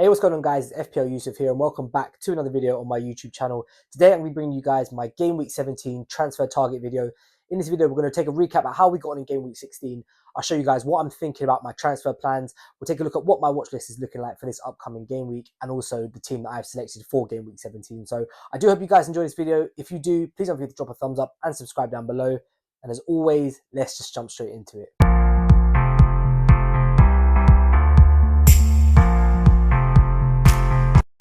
Hey, what's going on, guys? It's FPL Yusuf here, and welcome back to another video on my YouTube channel. Today, I'm going to be bringing you guys my Game Week 17 transfer target video. In this video, we're going to take a recap at how we got on in Game Week 16. I'll show you guys what I'm thinking about my transfer plans. We'll take a look at what my watch list is looking like for this upcoming game week, and also the team that I've selected for Game Week 17. So I do hope you guys enjoy this video. If you do, please don't forget to drop a thumbs up and subscribe down below. And as always, let's just jump straight into it.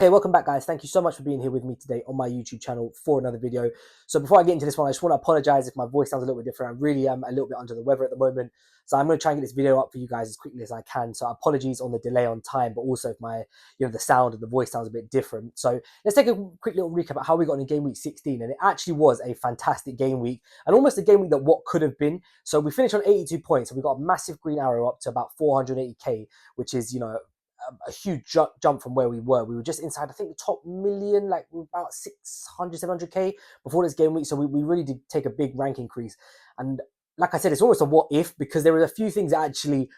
Okay, welcome back, guys. Thank you so much for being here with me today on my YouTube channel for another video. So before I get into this one, I just want to apologize if my voice sounds a little bit different. I really am a little bit under the weather at the moment. So I'm going to try and get this video up for you guys as quickly as I can. So apologies on the delay on time, but also if my, the sound and the voice sounds a bit different. So let's take a quick little recap about how we got in Game Week 16. And it actually was a fantastic game week and almost a game week that what could have been. So we finished on 82 points. So we got a massive green arrow up to about 480k, which is, a huge jump from where we were. We were just inside, I think, the top million, like about 600, 700k before this game week. So we really did take a big rank increase. And like I said, it's almost a what if, because there were a few things that actually,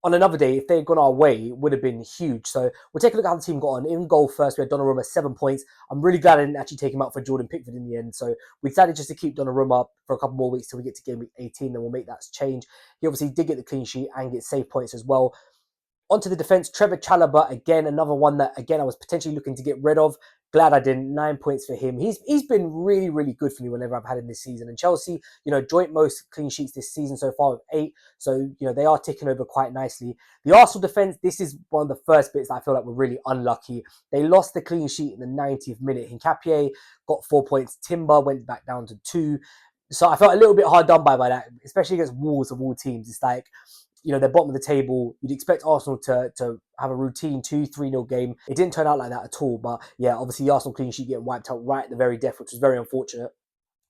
on another day, if they had gone our way, would have been huge. So we'll take a look at how the team got on. In goal first, we had Donnarumma, 7 points. I'm really glad I didn't actually take him out for Jordan Pickford in the end. So we decided just to keep Donnarumma for a couple more weeks till we get to game week 18, then we'll make that change. He obviously did get the clean sheet and get save points as well. Onto the defence, Trevor Chalobah, again, another one that, again, I was potentially looking to get rid of. Glad I didn't. 9 points for him. He's been really, really good for me whenever I've had him this season. And Chelsea, joint most clean sheets this season so far with 8. So, they are ticking over quite nicely. The Arsenal defence, this is one of the first bits that I feel like were really unlucky. They lost the clean sheet in the 90th minute. Hincapié got 4 points. Timber went back down to 2. So I felt a little bit hard done by that, especially against Wolves of all teams. It's like, they're bottom of the table. You'd expect Arsenal to have a routine 2-3-0 game. It didn't turn out like that at all. But yeah, obviously the Arsenal clean sheet getting wiped out right at the very death, which was very unfortunate.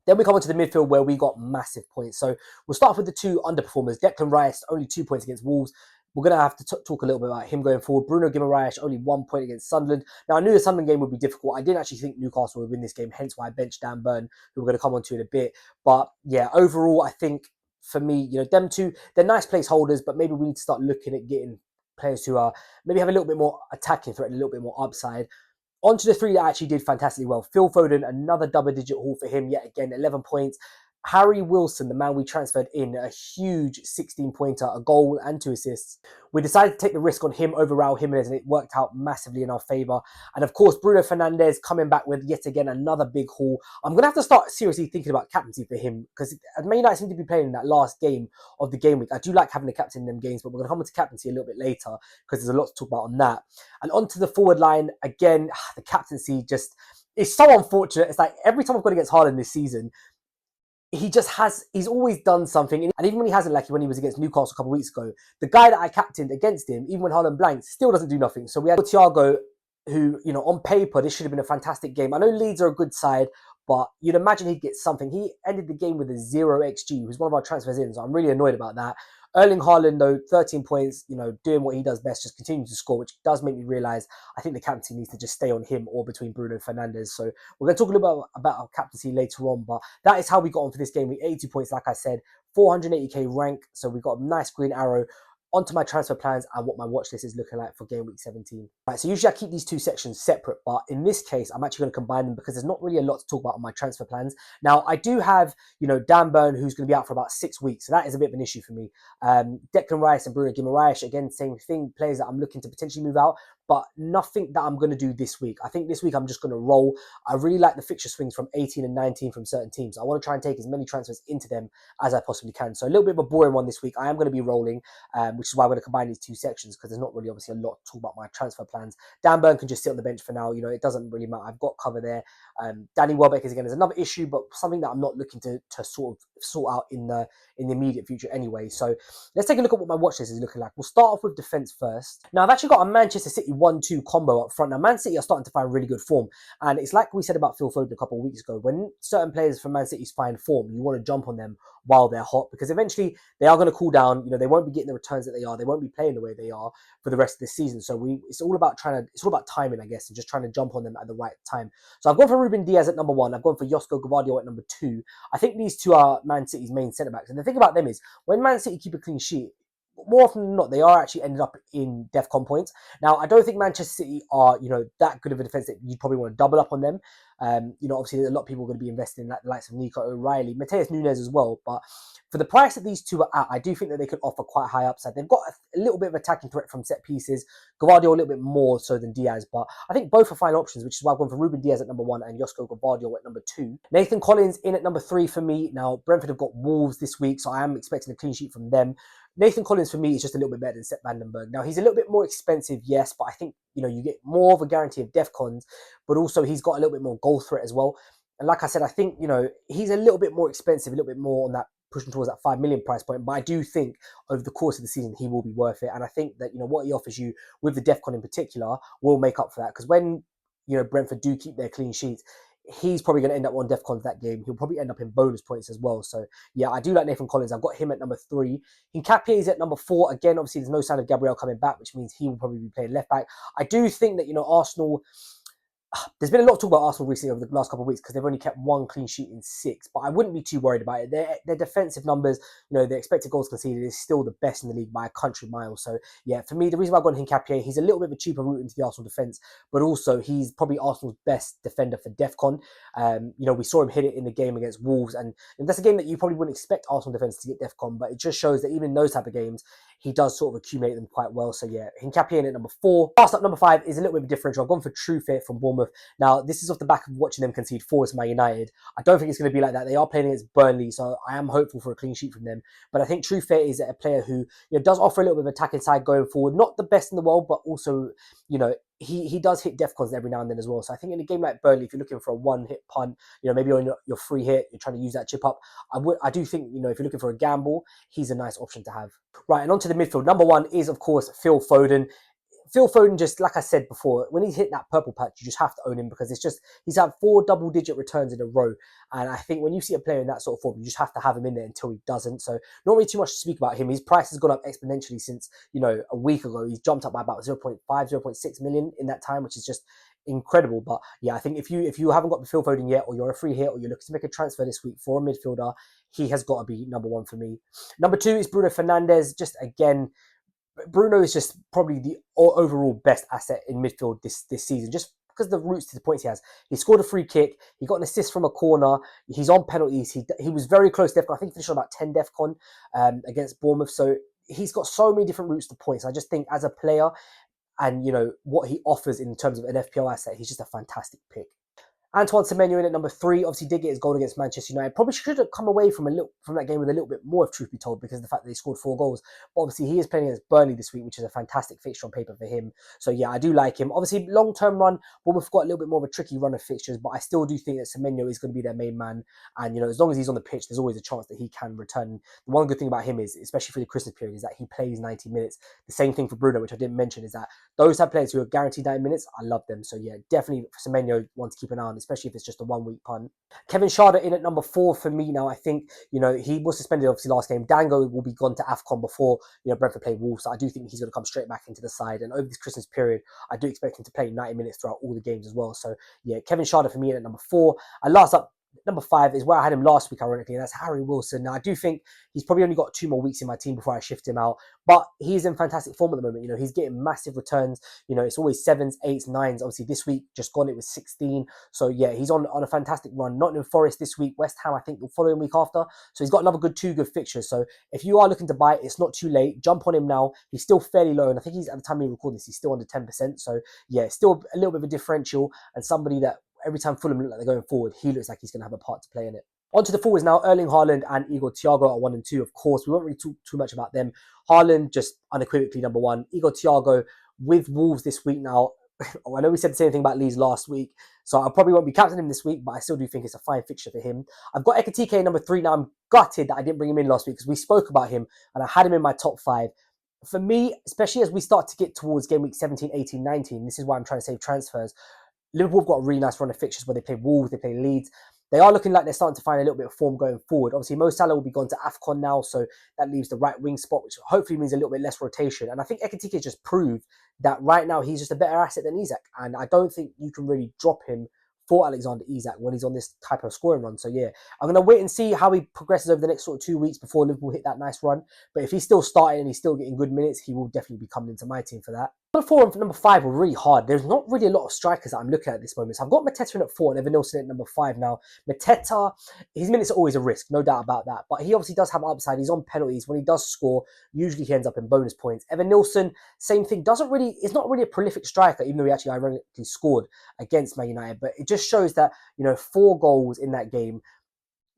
Then we come on to the midfield where we got massive points. So we'll start off with the two underperformers. Declan Rice, only 2 points against Wolves. We're going to have to talk a little bit about him going forward. Bruno Guimaraes, only 1 point against Sunderland. Now, I knew the Sunderland game would be difficult. I didn't actually think Newcastle would win this game, hence why I benched Dan Burn, who we're going to come on to in a bit. But yeah, overall, I think for me, them two, they're nice placeholders, but maybe we need to start looking at getting players who are maybe have a little bit more attacking threat and a little bit more upside. On to the three that actually did fantastically well. Phil Foden, another double-digit haul for him, yet again, 11 points. Harry Wilson, the man we transferred in, a huge 16-pointer, a goal and 2 assists. We decided to take the risk on him over Raul Jimenez, and it worked out massively in our favour. And of course, Bruno Fernandes coming back with yet again another big haul. I'm going to have to start seriously thinking about captaincy for him, because Man United seem to be playing in that last game of the game week. I do like having a captain in them games, but we're going to come into captaincy a little bit later, because there's a lot to talk about on that. And onto the forward line, again, the captaincy just is so unfortunate. It's like every time I've gone against Haaland this season, he's always done something. And even when he hasn't, like when he was against Newcastle a couple of weeks ago, the guy that I captained against him, even when Haaland blanked, still doesn't do nothing. So we had Thiago, who, on paper, this should have been a fantastic game. I know Leeds are a good side, but you'd imagine he'd get something. He ended the game with a 0 XG. He was one of our transfers in, so I'm really annoyed about that. Erling Haaland, though, 13 points, doing what he does best, just continuing to score, which does make me realise I think the captaincy needs to just stay on him or between Bruno Fernandes. So we're going to talk a little bit about our captaincy later on, but that is how we got on for this game. We 82 points, like I said, 480k rank, so we got a nice green arrow. Onto my transfer plans and what my watch list is looking like for game week 17. Right, so usually I keep these two sections separate, but in this case, I'm actually going to combine them because there's not really a lot to talk about on my transfer plans. Now, I do have, Dan Burn, who's going to be out for about 6 weeks, so that is a bit of an issue for me. Declan Rice and Bruno Guimaraes, again, same thing, players that I'm looking to potentially move out, but nothing that I'm going to do this week. I think this week I'm just going to roll. I really like the fixture swings from 18 and 19 from certain teams. I want to try and take as many transfers into them as I possibly can. So a little bit of a boring one this week. I am going to be rolling, which is why I'm going to combine these two sections, because there's not really obviously a lot to talk about my transfer plans. Dan Burn can just sit on the bench for now. It doesn't really matter. I've got cover there. Danny Welbeck is another issue, but something that I'm not looking to sort out in the immediate future anyway. So let's take a look at what my watch list is looking like. We'll start off with defence first. Now, I've actually got a Manchester City 1-2 combo up front. Now, Man City are starting to find really good form, and it's like we said about Phil Foden a couple of weeks ago. When certain players from Man City's find form, you want to jump on them while they're hot, because eventually they are going to cool down. They won't be getting the returns that they are. They won't be playing the way they are for the rest of the season. So it's all about timing, I guess, and just trying to jump on them at the right time. So I've gone for Ruben Diaz at number 1. I've gone for Josko Gvardiol at number 2. I think these two are Man City's main centre backs. And the thing about them is, when Man City keep a clean sheet, more often than not, they are actually ended up in DEFCON points. Now, I don't think Manchester City are, that good of a defense that you'd probably want to double up on them. Obviously, a lot of people are going to be investing in the likes of Nico O'Reilly, Mateus Nunes as well. But for the price that these two are at, I do think that they could offer quite high upside. They've got a little bit of attacking threat from set pieces. Gavardio a little bit more so than Diaz, but I think both are fine options, which is why I've gone for Ruben Diaz at number 1 and Josko Gavardio at number 2. Nathan Collins in at number 3 for me. Now, Brentford have got Wolves this week, so I am expecting a clean sheet from them. Nathan Collins for me is just a little bit better than Sepp Vandenberg. Now, he's a little bit more expensive, yes, but I think, you get more of a guarantee of DEFCONs, but also he's got a little bit more goal threat as well. And like I said, I think, he's a little bit more expensive, a little bit more on that pushing towards that 5 million price point. But I do think over the course of the season, he will be worth it. And I think that, what he offers you with the DEFCON in particular will make up for that. Because when, Brentford do keep their clean sheets, he's probably going to end up on DEFCONs that game. He'll probably end up in bonus points as well. So, yeah, I do like Nathan Collins. I've got him at number 3. Hincapié is at number 4. Again, obviously, there's no sign of Gabriel coming back, which means he will probably be playing left back. I do think that, Arsenal... There's been a lot of talk about Arsenal recently over the last couple of weeks because they've only kept 1 clean sheet in 6, but I wouldn't be too worried about it. Their defensive numbers, their expected goals conceded is still the best in the league by a country mile. So, yeah, for me, the reason why I've gone Hincapié, he's a little bit of a cheaper route into the Arsenal defence, but also he's probably Arsenal's best defender for DEFCON. We saw him hit it in the game against Wolves, and that's a game that you probably wouldn't expect Arsenal defence to get DEFCON, but it just shows that even in those type of games, he does sort of accumulate them quite well. So, yeah, Hincapié at number 4. Last up, number 5 is a little bit of a differential. I've gone for True Fit from Bournemouth. Now, this is off the back of watching them concede 4 to Man United. I don't think it's going to be like that. They are playing against Burnley, so I am hopeful for a clean sheet from them. But I think True Fit is a player who does offer a little bit of attacking side going forward. Not the best in the world, but also, he does hit DEFCONs every now and then as well. So I think in a game like Burnley, if you're looking for a one-hit punt, maybe on your free hit, you're trying to use that chip up, I do think, if you're looking for a gamble, he's a nice option to have. Right, and on to the midfield. Number 1 is, of course, Phil Foden. Phil Foden, just like I said before, when he's hit that purple patch, you just have to own him because he's had 4 double-digit returns in a row. And I think when you see a player in that sort of form, you just have to have him in there until he doesn't. So not really too much to speak about him. His price has gone up exponentially since, a week ago. He's jumped up by about 0.5, 0.6 million in that time, which is just incredible. But yeah, I think if you haven't got the Phil Foden yet, or you're a free hit, or you're looking to make a transfer this week for a midfielder, he has got to be number 1 for me. Number 2 is Bruno Fernandes. Just again, Bruno is just probably the overall best asset in midfield this season, just because of the routes to the points he has. He scored a free kick. He got an assist from a corner. He's on penalties. He was very close to DEFCON. I think he finished on about 10 DEFCON against Bournemouth. So he's got so many different routes to points. I just think as a player and, what he offers in terms of an FPL asset, he's just a fantastic pick. Antoine Semenyo in at number 3. Obviously did get his goal against Manchester United. Probably should have come away from that game with a little bit more, if truth be told, because of the fact that he scored 4 goals. But obviously he is playing against Burnley this week, which is a fantastic fixture on paper for him. So yeah, I do like him. Obviously, long-term run, Bournemouth got a little bit more of a tricky run of fixtures, but I still do think that Semenyo is going to be their main man. And, as long as he's on the pitch, there's always a chance that he can return. The one good thing about him is, especially for the Christmas period, is that he plays 90 minutes. The same thing for Bruno, which I didn't mention, is that those type of players who are guaranteed 90 minutes, I love them. So yeah, definitely Semenyo, one to keep an eye on, especially if it's just a one-week punt. Kevin Schade in at number 4 for me now. I think, he was suspended obviously last game. Dango will be gone to AFCON before, Brentford play Wolves. So I do think he's going to come straight back into the side. And over this Christmas period, I do expect him to play 90 minutes throughout all the games as well. So yeah, Kevin Schade for me in at number 4. And last up, number 5 is where I had him last week, ironically, and that's Harry Wilson. Now, I do think he's probably only got 2 more weeks in my team before I shift him out, but he's in fantastic form at the moment. He's getting massive returns. It's always 7s, 8s, 9s. Obviously, this week, just gone, it was 16. So, yeah, he's on a fantastic run. Nottingham Forest this week, West Ham, I think, the following week after. So, he's got another 2 good fixtures. So, if you are looking to buy it, it's not too late. Jump on him now. He's still fairly low, and I think at the time we record this, he's still under 10%. So, yeah, still a little bit of a differential, and somebody that every time Fulham look like they're going forward, he looks like he's going to have a part to play in it. On to the forwards now. Erling Haaland and Igor Thiago are 1 and 2, of course. We won't really talk too much about them. Haaland, just unequivocally number 1. Igor Thiago with Wolves this week now. I know we said the same thing about Leeds last week, so I probably won't be captaining him this week, but I still do think it's a fine fixture for him. I've got Ekitike number 3 now. I'm gutted that I didn't bring him in last week because we spoke about him and I had him in my top 5. For me, especially as we start to get towards game week 17, 18, 19, this is why I'm trying to save transfers. Liverpool have got a really nice run of fixtures where they play Wolves, they play Leeds. They are looking like they're starting to find a little bit of form going forward. Obviously, Mo Salah will be gone to AFCON now, so that leaves the right wing spot, which hopefully means a little bit less rotation. And I think Ekitike just proved that right now he's just a better asset than Isak. And I don't think you can really drop him for Alexander Isak when he's on this type of scoring run. So yeah, I'm going to wait and see how he progresses over the next sort of 2 weeks before Liverpool hit that nice run. But if he's still starting and he's still getting good minutes, he will definitely be coming into my team for that. Number 4 and number 5 were really hard. There's not really a lot of strikers that I'm looking at this moment. So I've got Mateta in at 4 and Evan Nilsson at number 5 now. Mateta, his minutes are always a risk, no doubt about that. But he obviously does have upside. He's on penalties. When he does score, usually he ends up in bonus points. Evan Nilsson, same thing. Is not really a prolific striker, even though he actually ironically scored against Man United. But it just shows that, 4 goals in that game.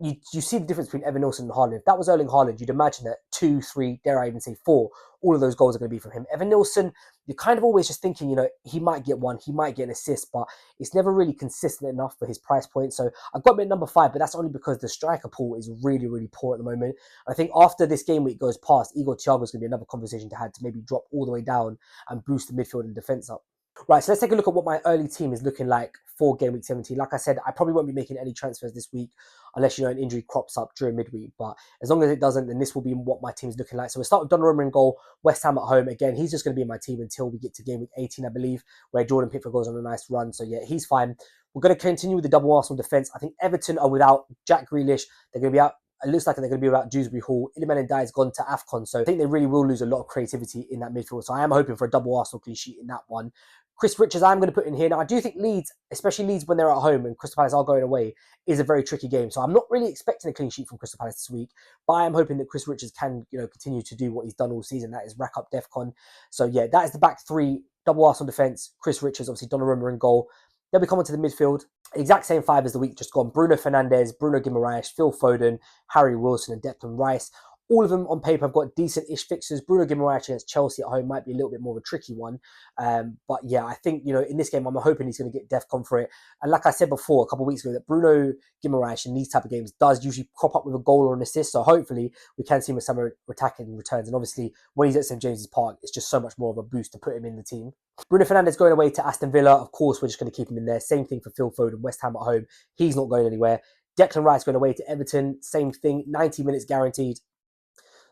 You see the difference between Evan Nilsson and Haaland. If that was Erling Haaland, you'd imagine that 2, 3, dare I even say 4, all of those goals are going to be from him. Evan Nilsson, you're kind of always just thinking, he might get one, he might get an assist, but it's never really consistent enough for his price point. So I've got him at number 5, but that's only because the striker pool is really, really poor at the moment. I think after this game week goes past, Igor Thiago is going to be another conversation to have to maybe drop all the way down and boost the midfield and defence up. Right, so let's take a look at what my early team is looking like for Game Week 17. Like I said, I probably won't be making any transfers this week unless, an injury crops up during midweek. But as long as it doesn't, then this will be what my team is looking like. So we'll start with Donnarumma in goal, West Ham at home. Again, he's just going to be in my team until we get to Game Week 18, I believe, where Jordan Pickford goes on a nice run. So yeah, he's fine. We're going to continue with the double Arsenal defence. I think Everton are without Jack Grealish. They're going to be out. It looks like they're going to be without Dewsbury Hall. Iliman Ndiaye's gone to AFCON, so I think they really will lose a lot of creativity in that midfield. So I am hoping for a double Arsenal clean sheet in that one. Chris Richards, I'm going to put in here. Now, I do think Leeds, especially Leeds when they're at home and Crystal Palace are going away, is a very tricky game. So I'm not really expecting a clean sheet from Crystal Palace this week, but I am hoping that Chris Richards can, continue to do what he's done all season. That is rack up DEFCON. So yeah, that is the back 3, double Arsenal defence. Chris Richards, obviously Donnarumma in goal. Then we come on to the midfield. Exact same 5 as the week just gone. Bruno Fernandes, Bruno Guimaraes, Phil Foden, Harry Wilson and Declan Rice. All of them on paper have got decent-ish fixtures. Bruno Guimaraes against Chelsea at home might be a little bit more of a tricky one. But yeah, I think, in this game, I'm hoping he's going to get DEFCON for it. And like I said before, a couple of weeks ago, that Bruno Guimaraes in these type of games does usually crop up with a goal or an assist. So hopefully we can see him with some attacking returns. And obviously, when he's at St. James's Park, it's just so much more of a boost to put him in the team. Bruno Fernandes going away to Aston Villa. Of course, we're just going to keep him in there. Same thing for Phil Foden, West Ham at home. He's not going anywhere. Declan Rice going away to Everton. Same thing, 90 minutes guaranteed.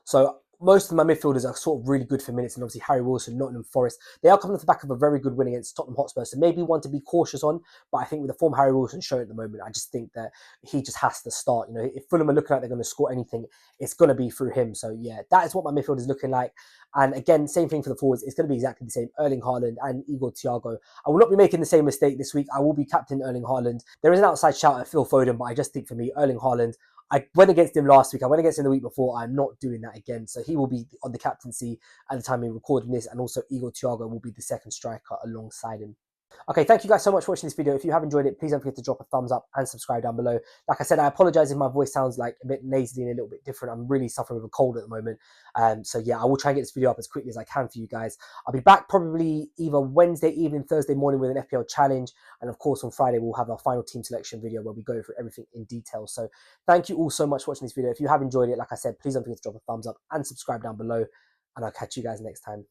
So most of my midfielders are sort of really good for minutes, and obviously Harry Wilson, Nottingham Forest. They are coming off the back of a very good win against Tottenham Hotspur, so maybe one to be cautious on. But I think with the form Harry Wilson's showing at the moment, I just think that he just has to start. If Fulham are looking like they're going to score anything, it's going to be through him. So yeah, that is what my midfield is looking like. And again, same thing for the forwards. It's going to be exactly the same. Erling Haaland and Igor Thiago. I will not be making the same mistake this week. I will be captain Erling Haaland. There is an outside shout at Phil Foden, but I just think for me, Erling Haaland, I went against him last week. I went against him the week before. I'm not doing that again. So he will be on the captaincy at the time of recording this. And also Igor Thiago will be the second striker alongside him. Okay, thank you guys so much for watching this video. If you have enjoyed it, please don't forget to drop a thumbs up and subscribe down below. Like I said, I apologize if my voice sounds like a bit nasally and a little bit different. I'm really suffering with a cold at the moment. So yeah, I will try and get this video up as quickly as I can for you guys. I'll be back probably either Wednesday evening, Thursday morning with an FPL challenge. And of course, on Friday, we'll have our final team selection video where we go through everything in detail. So thank you all so much for watching this video. If you have enjoyed it, like I said, please don't forget to drop a thumbs up and subscribe down below. And I'll catch you guys next time.